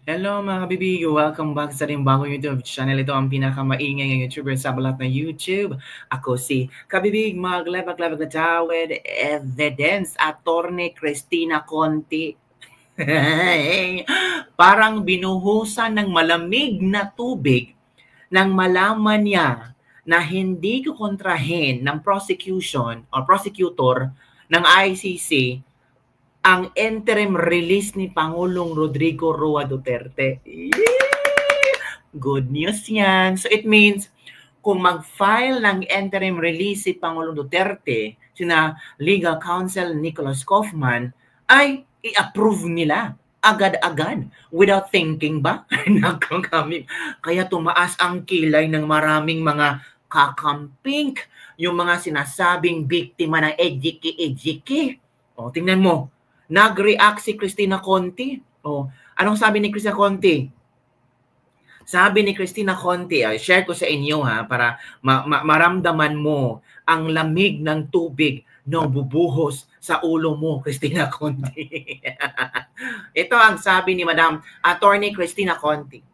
Hello mga kabibig! Welcome back sa ating bagong YouTube channel. Ito ang pinakamaingay ng YouTuber sa balat na YouTube. Ako si Kabibig, maglabag-labag na tawid, evidence, Attorney Cristina Conti. Parang binuhusan ng malamig na tubig nang malaman niya na hindi kukontrahin ng prosecution o prosecutor ng ICC ang interim release ni Pangulong Rodrigo Roa Duterte. Good news yan. So it means, kung mag-file ng interim release si Pangulong Duterte, sina Legal Counsel Nicholas Kaufman, ay i-approve nila agad-agad without thinking ba? Kami. Kaya tumaas ang kilay ng maraming mga kakamping, yung mga sinasabing biktima ng ejiki-ejiki. O, tingnan mo, nag-react si Cristina Conti. Oh, anong sabi ni Cristina Conti? Sabi ni Cristina Conti, share ko sa inyo ha, para maramdaman mo ang lamig ng tubig na bubuhos sa ulo mo, Cristina Conti. Ito ang sabi ni Madam Attorney Cristina Conti.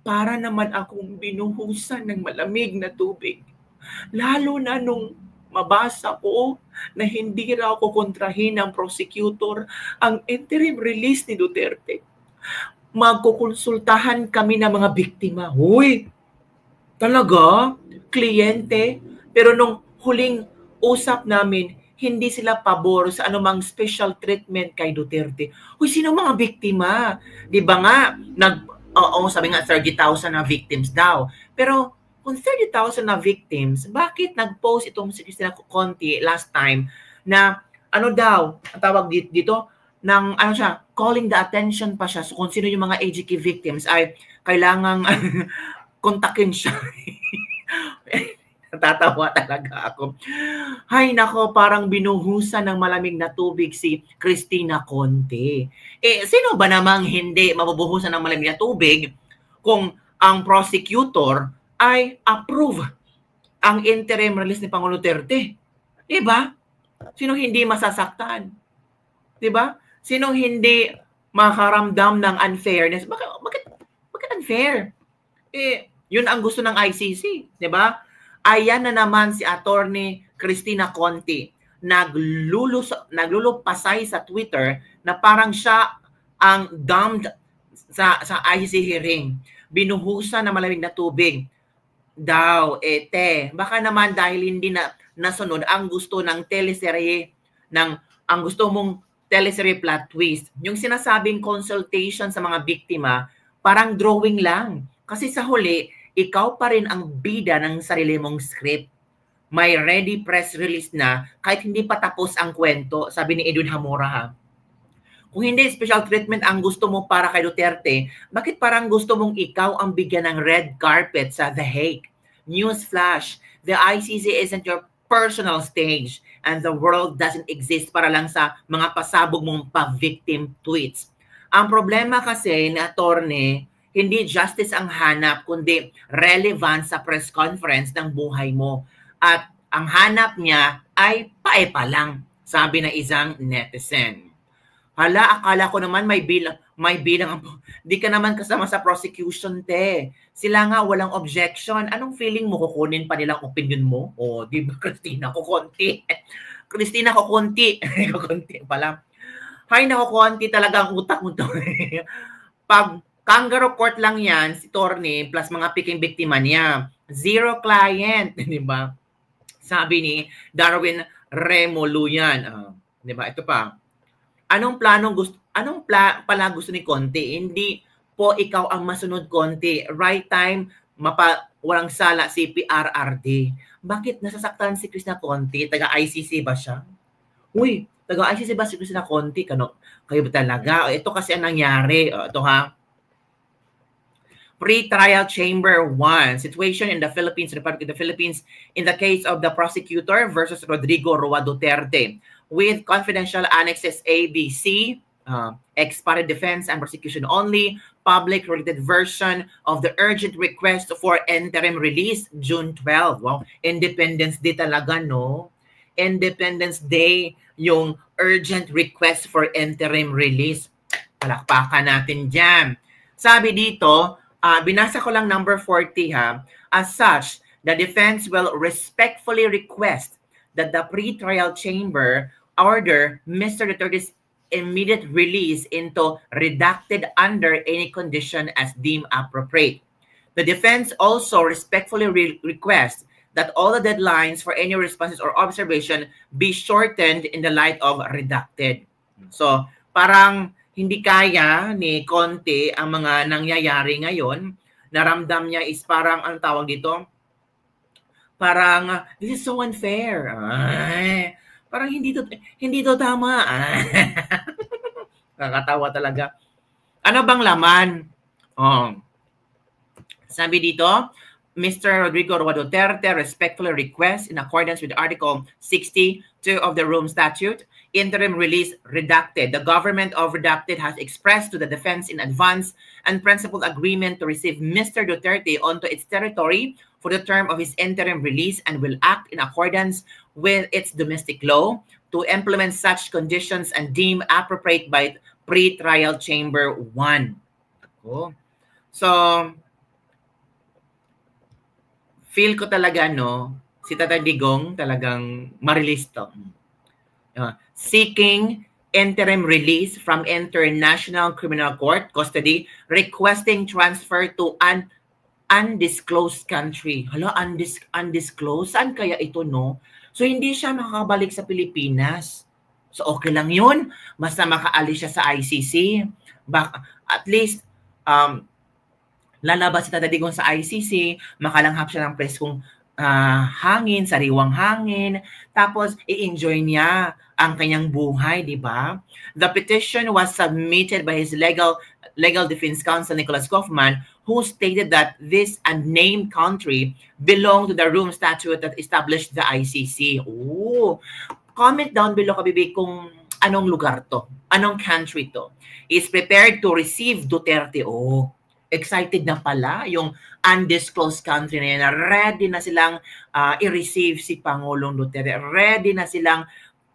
Para naman akong binuhusan ng malamig na tubig. Lalo na nung mabasa ko na hindi raw kukontrahin ng prosecutor ang interim release ni Duterte. Magkukonsultahan kami ng mga biktima. Huy! Talaga? Kliyente? Pero nung huling usap namin, hindi sila pabor sa anumang special treatment kay Duterte. Huy, sino mga biktima? Di ba nga, sabi nga 30,000 na victims daw. Pero kung 30,000 na victims, bakit nag-post itong si Cristina Conti last time na ano daw, ang tawag dito, ng ano siya, calling the attention pa siya. So kung sino yung mga AGK victims ay kailangang kontakin siya. Natatawa talaga ako. Hay nako, parang binuhusan ng malamig na tubig si Cristina Conti. Sino ba namang hindi mabubuhusan ng malamig na tubig kung ang prosecutor ay approve ang interim release ni Pangulong Duterte? Diba? Sino hindi masasaktan? Diba? Sino hindi makaramdam ng unfairness? Bakit unfair? Yun ang gusto ng ICC. Diba? Ayan na naman si Attorney Cristina Conti. Naglulupasay sa Twitter na parang siya ang damned sa ICC hearing. Binuhusan na malamig na tubig daw, baka naman dahil hindi na nasunod ang gusto ng teleserye, ang gusto mong teleserye plot twist. Yung sinasabing consultation sa mga biktima, parang drawing lang. Kasi sa huli, ikaw pa rin ang bida ng sarili mong script. May ready press release na kahit hindi pa tapos ang kwento, sabi ni Edwin Hamora ha. Kung hindi special treatment ang gusto mo para kay Duterte, bakit parang gusto mong ikaw ang bigyan ng red carpet sa The Hague? Newsflash, the ICC isn't your personal stage and the world doesn't exist para lang sa mga pasabog mong pa-victim tweets. Ang problema kasi na attorney, hindi justice ang hanap kundi relevance sa press conference ng buhay mo. At ang hanap niya ay paepa lang, sabi na isang netizen. Hala, akala ko naman may bilang. Di ka naman kasama sa prosecution, te. Sila nga walang objection. Anong feeling mo? Kukunin pa nilang opinion mo? O, di ba, Cristina Conti? Cristina Conti. Conti pala. Hay, Conti talaga ang utak mo to. Pag kangaroo court lang yan, si Torne, plus mga piking biktima niya. Zero client, di ba? Sabi ni Darwin Remoluyan. Di ba? Ito pa. Anong pala gusto ni Conti? Hindi po ikaw ang masunod, Conti. Right time, walang sala si PRRD. Bakit nasasaktan si Cristina Conti? Taga-ICC ba siya? Uy, taga-ICC ba si Cristina Conti? Kayo ba talaga? Ito kasi ang nangyari. Ito ha. Pre-trial Chamber 1, situation in the Philippines, Republic of the Philippines, in the case of the prosecutor versus Rodrigo Roa Duterte, with confidential annexes A, B, C, ex parte defense and prosecution only, public related version of the urgent request for interim release, June 12. Wow, Independence Day talaga, no? Independence Day, yung urgent request for interim release. Palakpakan natin dyan. Sabi dito, binasa ko lang number 40 ha. As such, the defense will respectfully request that the pre-trial chamber order Mr. Duterte's immediate release into redacted under any condition as deemed appropriate. The defense also respectfully requests that all the deadlines for any responses or observation be shortened in the light of redacted. So, parang hindi kaya ni Conte ang mga nangyayari ngayon. Naramdam niya is parang, ang tawag dito? Parang, this is so unfair. Ay, parang hindi to tama. Nakakatawa talaga. Ano bang laman? Oh. Sabi dito, Mr. Rodrigo Roa Duterte respectfully requests, in accordance with Article 62 of the Rome Statute, interim release redacted. The government of redacted has expressed to the defense in advance and principal agreement to receive Mr. Duterte onto its territory for the term of his interim release and will act in accordance with its domestic law to implement such conditions and deem appropriate by pre-trial chamber 1. Oh. So, feel ko talaga, no, si Tatay Digong talagang ma-release to. Seeking interim release from International Criminal Court custody, requesting transfer to an undisclosed country. Hala, undisclosed? Saan kaya ito, no? So, hindi siya makakabalik sa Pilipinas. So, okay lang yun. Basta makaalis siya sa ICC. At least, lalabas si Tatay Digong sa ICC, makalanghap siya ng preskong hangin, sariwang hangin, tapos i-enjoy niya ang kanyang buhay, di ba? The petition was submitted by his legal defense counsel, Nicholas Kaufman, who stated that this unnamed country belonged to the Rome Statute that established the ICC. Oh, comment down below, kabibig, kung anong lugar to, anong country to. Is prepared to receive Duterte. Oh, excited na pala yung undisclosed country na yan. Ready na silang i-receive si Pangulong Duterte. Ready na silang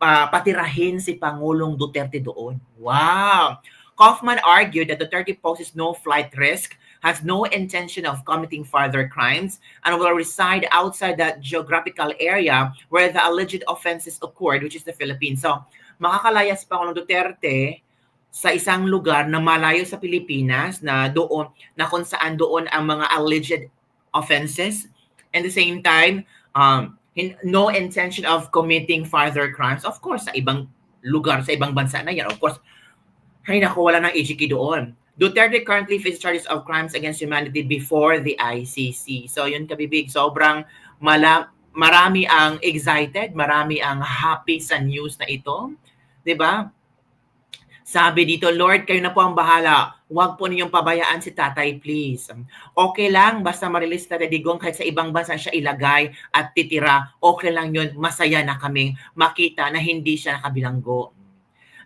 patirahin si Pangulong Duterte doon. Wow! Kaufman argued that Duterte poses no flight risk, has no intention of committing further crimes, and will reside outside that geographical area where the alleged offenses occurred, which is the Philippines. So, makakalaya si Pangulong Duterte sa isang lugar na malayo sa Pilipinas, na doon, na kung saan doon ang mga alleged offenses, and the same time no intention of committing further crimes. Of course, sa ibang lugar, sa ibang bansa na yan, of course, ay naku, wala ng HK doon. Duterte currently faces charges of crimes against humanity before the ICC. So yun, kabibig, sobrang marami ang excited, marami ang happy sa news na ito, 'di ba? Sabi dito, Lord, kayo na po ang bahala. Huwag po ninyong pabayaan si tatay, please. Okay lang, basta ma-release Tatay Digong kahit sa ibang bansa siya ilagay at titira. Okay lang yun, masaya na kaming makita na hindi siya nakabilanggo.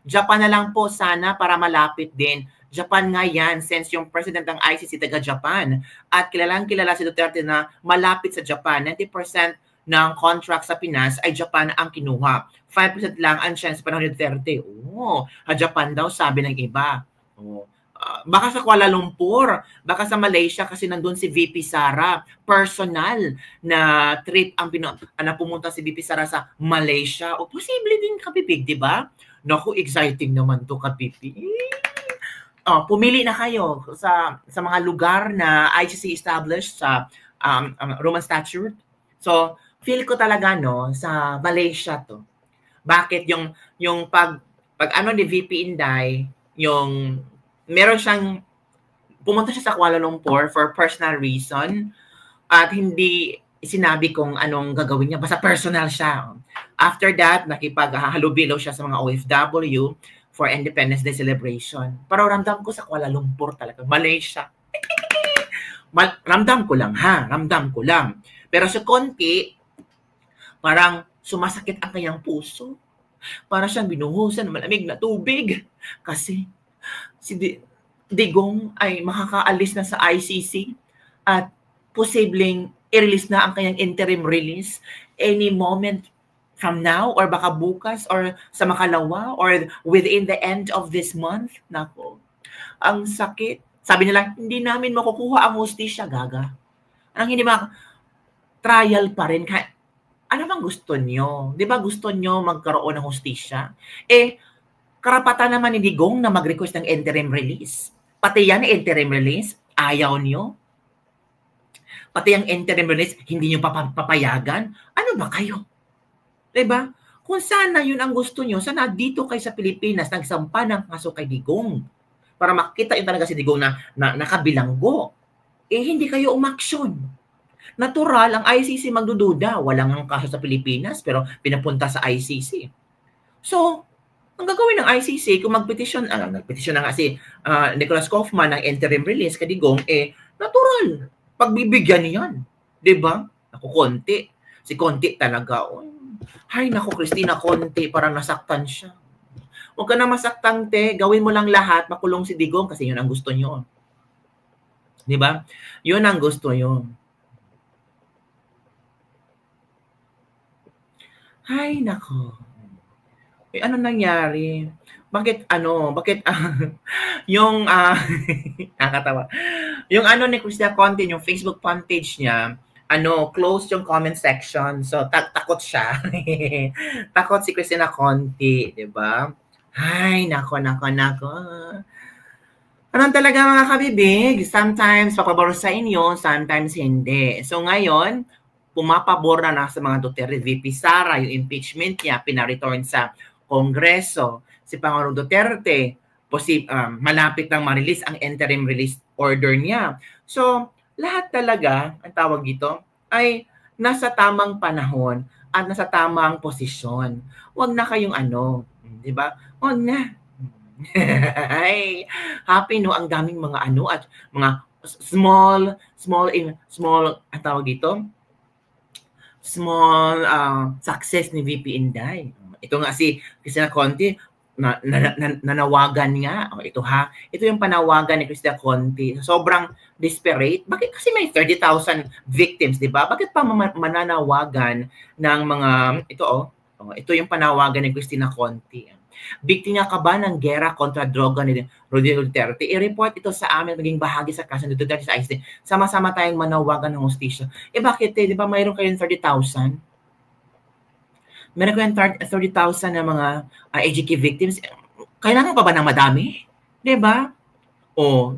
Japan na lang po sana para malapit din. Japan nga yan, since yung president ng ICC taga-Japan. At kilalang-kilala si Duterte na malapit sa Japan. 90% ng contract sa Pinas ay Japan ang kinuha. 5% lang ang chance pa ng Duterte. Oh, Japan daw, sabi ng iba. Oh. Baka sa Kuala Lumpur, baka sa Malaysia kasi nandun si VP Sara. Personal na trip ang pumunta si VP Sara sa Malaysia. O posible din, kapipig, di ba? Naku, exciting naman to, kapipig. Pumili na kayo sa mga lugar na ICC established sa Roman Statute. So, feel ko talaga, no, sa Malaysia to. Bakit yung pag ano ni VP Inday, yung meron siyang pumunta siya sa Kuala Lumpur for personal reason at hindi sinabi kung anong gagawin niya, basta personal siya. After that, nakipaghalubilo siya sa mga OFW for Independence Day celebration. Pero ramdam ko sa Kuala Lumpur talaga, Malaysia. Ramdam ko lang, ha? Ramdam ko lang. Pero sa konti, parang sumasakit ang kanyang puso. Para siyang binuhusan ng malamig na tubig. Kasi si Digong ay makakaalis na sa ICC at posibleng i-release na ang kanyang interim release any moment from now or baka bukas or sa makalawa or within the end of this month. Nako, ang sakit Sabi nila, hindi namin makukuha ang hustisya, gaga. Ang hindi trial pa rin. Ano bang gusto nyo? Di ba gusto nyo magkaroon ng hustisya? Karapatan naman ni Digong na mag-request ng interim release. Pati yan, interim release, ayaw nyo. Pati ang interim release, hindi nyo papayagan. Ano ba kayo? Diba? Kung sana yun ang gusto nyo, sana dito kayo sa Pilipinas nagsampa ng kaso kay Digong para makita yun talaga si Digong na nakabilanggo. Hindi kayo umaksyon. Natural, ang ICC magdududa. Walang ang kaso sa Pilipinas pero pinapunta sa ICC. So, ang gagawin ng ICC kung nagpetisyon na nga si Nicholas Kaufman ng interim release kay Digong, natural. Pagbibigyan niyan. Diba? Ako, Conti. Si Conti talaga, ay, naku, Christina Conti, parang nasaktan siya. Huwag ka na masaktan, te. Gawin mo lang lahat, makulong si Digong kasi yun ang gusto nyo. Diba? Yun ang gusto nyo. Ay, nako. Ano nangyari? Bakit yung nakakatawa. Yung ni Christina Conti, yung Facebook fan page niya, close yung comment section. So, takot siya. Takot si Christina Conti, di ba? Ay, nako. Anong talaga mga kabibig? Sometimes papabor sa inyo, sometimes hindi. So, ngayon, pumapabor na sa mga Duterte. VP Sara, yung impeachment niya, pinareturn sa Kongreso. Si Pangulong Duterte, malapit nang ma-release ang interim release order niya. So, lahat talaga, ang tawag dito, ay nasa tamang panahon at nasa tamang posisyon. Huwag na kayong di ba? Huwag na. Ay, happy no, ang daming mga at mga small, ang tawag dito, small success ni VP Inday. Ito nga si Christina Conti, nanawagan nga. Ito yung panawagan ni Christina Conti. Sobrang desperate. Bakit? Kasi may 30,000 victims, di ba? Bakit pa mananawagan ng mga, ito yung panawagan ni Christina Conti. Biktima ka ba ng gera kontra droga ni Rodrigo Duterte? I-report ito sa amin, maging bahagi sa kaso ni Duterte sa ICC. Sama-sama tayong manawagan ng hustisya. Bakit? Di ba mayroon kayong 30,000? Meron kayong 30,000 na mga AGK victims. Kailangan pa ba ng madami? Di ba?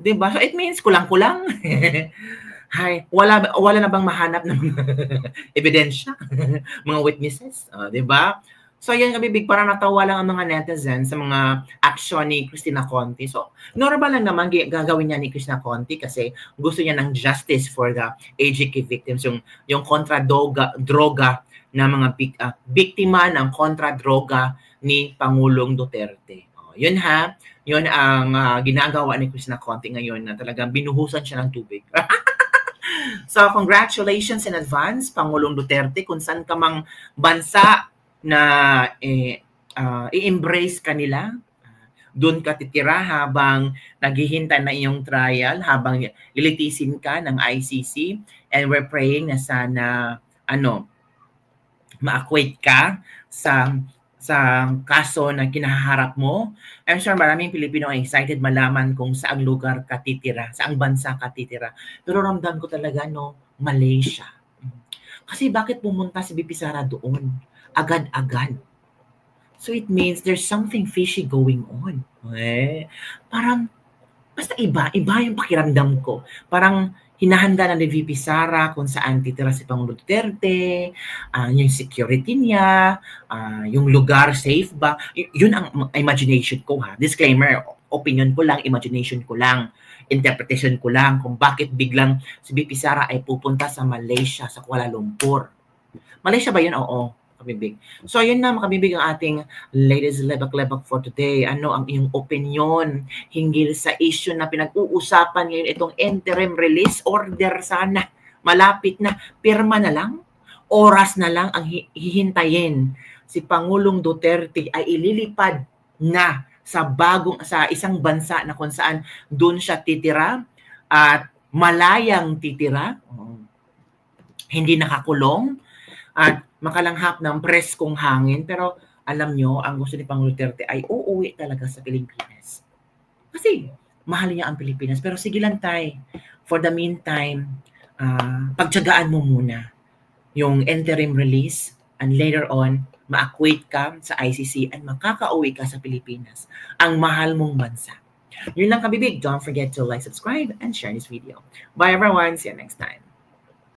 Di ba? So it means kulang-kulang. Hay, wala na bang mahanap ng mga ebidensya? Mga witnesses? Di ba? So, yan kabibig, parang natawa lang ang mga netizens sa mga action ni Christina Conti. So, normal lang naman gagawin niya ni Christina Conti kasi gusto niya ng justice for the AGK victims, yung kontra-droga na mga biktima ng kontra-droga ni Pangulong Duterte. Yun yun ang ginagawa ni Christina Conti ngayon na talagang binuhusan siya ng tubig. So, congratulations in advance, Pangulong Duterte, kung saan ka mang bansa na i-embrace kanila, doon ka titira habang naghihintay na iyong trial, habang lilitisin ka ng ICC, and we're praying na sana ma-acquit ka sa kaso na kinaharap mo. I'm sure maraming Pilipino ay excited malaman kung saang lugar ka titira, saang bansa ka titira. Pero ramdam ko talaga Malaysia. Kasi bakit pumunta si VP Sara doon? Agad-agad. So it means there's something fishy going on. Parang, basta iba yung pakiramdam ko. Parang hinahanda na ni VP Sara kung saan titira si Pangulong Duterte, yung security niya, yung lugar safe ba. Yun ang imagination ko Disclaimer, opinion ko lang, imagination ko lang, interpretation ko lang kung bakit biglang si VP Sara ay pupunta sa Malaysia, sa Kuala Lumpur. Malaysia ba yun? Oo. Kabibig. So, yun na, makabibig ang ating Ladies Lebak-Lebak for today. Ano ang iyong opinion hinggil sa issue na pinag-uusapan ngayon, itong interim release order? Sana malapit na, pirma na lang, oras na lang ang hihintayin. Si Pangulong Duterte ay ililipad na sa isang bansa na kung saan doon siya titira at malayang titira, hindi nakakulong, at makalanghap ng preskong hangin. Pero alam nyo, ang gusto ni Pangulong Duterte ay uuwi talaga sa Pilipinas. Kasi mahal niya ang Pilipinas. Pero sige lang tay, for the meantime, pagtiyagaan mo muna yung interim release and later on, ma-acquaint ka sa ICC and makakauwi ka sa Pilipinas. Ang mahal mong bansa. Yun lang kabibig. Don't forget to like, subscribe, and share this video. Bye everyone. See you next time.